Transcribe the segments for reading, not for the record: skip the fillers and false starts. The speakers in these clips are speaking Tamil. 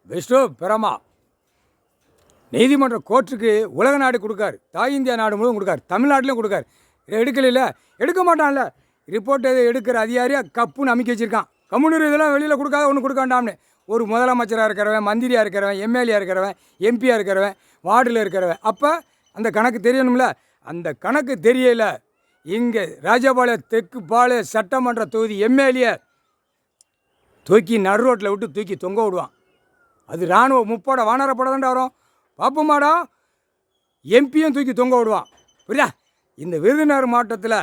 பெஸ்டோ பிரமா நீதிமன்ற கோர்ட்டுக்கு உலக நாடு கொடுக்காரு, தாய் இந்தியா நாடு முழுவதும் கொடுக்காரு, தமிழ்நாட்டிலையும் கொடுக்காரு. எடுக்கல எடுக்க மாட்டான்ல. ரிப்போர்ட் எது எடுக்கிற அதிகாரியாக கப்புன்னு அமைக்க வச்சுருக்கான். கம்யூனிஸ்ட் இதெல்லாம் வெளியில் கொடுக்காத ஒன்று கொடுக்க வேண்டாம்னு. ஒரு முதலமைச்சராக இருக்கிறவன், மந்திரியாக இருக்கிறவன், எம்எல்ஏ இருக்கிறவன், எம்பியாக இருக்கிறவன், வார்டில் இருக்கிறவன், அப்போ அந்த கணக்கு தெரியணும்ல. அந்த கணக்கு தெரியல. இங்கே ராஜபாளையம் தெற்கு பாளையம் சட்டமன்ற தொகுதி எம்எல்ஏ தூக்கி நடு ரோட்டில் விட்டு தூக்கி தொங்க விடுவான். அது இராணுவ முப்போட வானரப்பட தாண்டா வரும். பார்ப்போமாடா. எம்பியும் தூக்கி தொங்க விடுவான். புரியுதா? இந்த விருதுநகர் மாவட்டத்தில்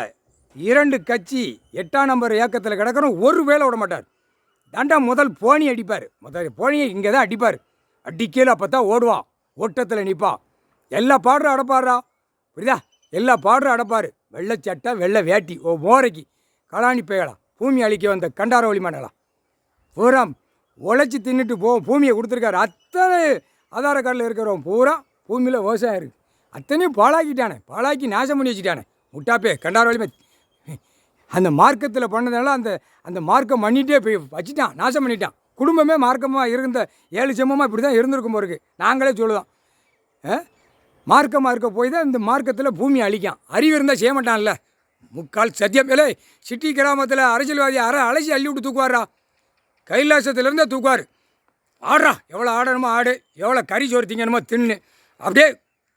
2 கட்சி 8ஆம் நம்பர் இயக்கத்தில் கிடக்கிறோம். ஒரு வேலை விட மாட்டார். தாண்டா முதல் போனி அடிப்பார். முதல் போனியை இங்கே தான் அடிப்பார். அடிக்கல. அப்போ தான் ஓடுவான். ஓட்டத்தில் நிற்பான். எல்லா பாடுற அடப்பாடுறா. புரியுதா? எல்லா பாடுற அடப்பார். வெள்ளை சட்டை வெள்ளை வேட்டி. ஓ மோரைக்கு கலாணி பெயலாம். பூமி அழிக்க வந்த கண்டாரவழி மண்டலாம் பூரா உழைச்சி தின்னுட்டு பூமியை கொடுத்துருக்காரு. அத்தனை ஆதார கார்டில் இருக்கிறவன் பூரா பூமியில் விவசாயம் இருக்குது. அத்தனையும் பாழாக்கிட்டானே. பாழாக்கி நாசம் பண்ணி வச்சுட்டானே. முட்டாப்பே கண்டாரவழி அந்த மார்க்கத்தில் பண்ணதுனால அந்த மார்க்கம் பண்ணிகிட்டே போய் வச்சுட்டான். நாசம் பண்ணிட்டான். குடும்பமே மார்க்கமாக இருந்த 7 ஜென்மமாக இப்படி தான் இருந்திருக்கும் போருக்கு. நாங்களே சொல்லுவோம். மார்க்கமாக இருக்க போய் தான் இந்த மார்க்கத்தில் பூமி அழிக்கான். அறிவு இருந்தால் செய்ய மாட்டான்ல. முக்கால் சத்தியம். இல்லை சிட்டி கிராமத்தில் அரசியல்வாதி அலசி அள்ளி விட்டு தூக்குவாரா. கைலாசத்துலேருந்தே தூக்குவார். ஆடுறா. எவ்வளோ ஆடணுமோ ஆடு, எவ்வளோ கறி சோறு திங்கணுமோ தின்னு. அப்படியே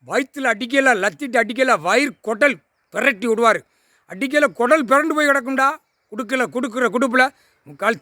வயிற்றில் அடிக்கல, லத்திட்டு அடிக்கல, வயிறு கொட்டல் பிரட்டி விடுவார். அடிக்கல குடல் பிறண்டு போய் கிடக்கும்டா. கொடுக்கல கொடுக்குற குடுப்பில் முக்கால்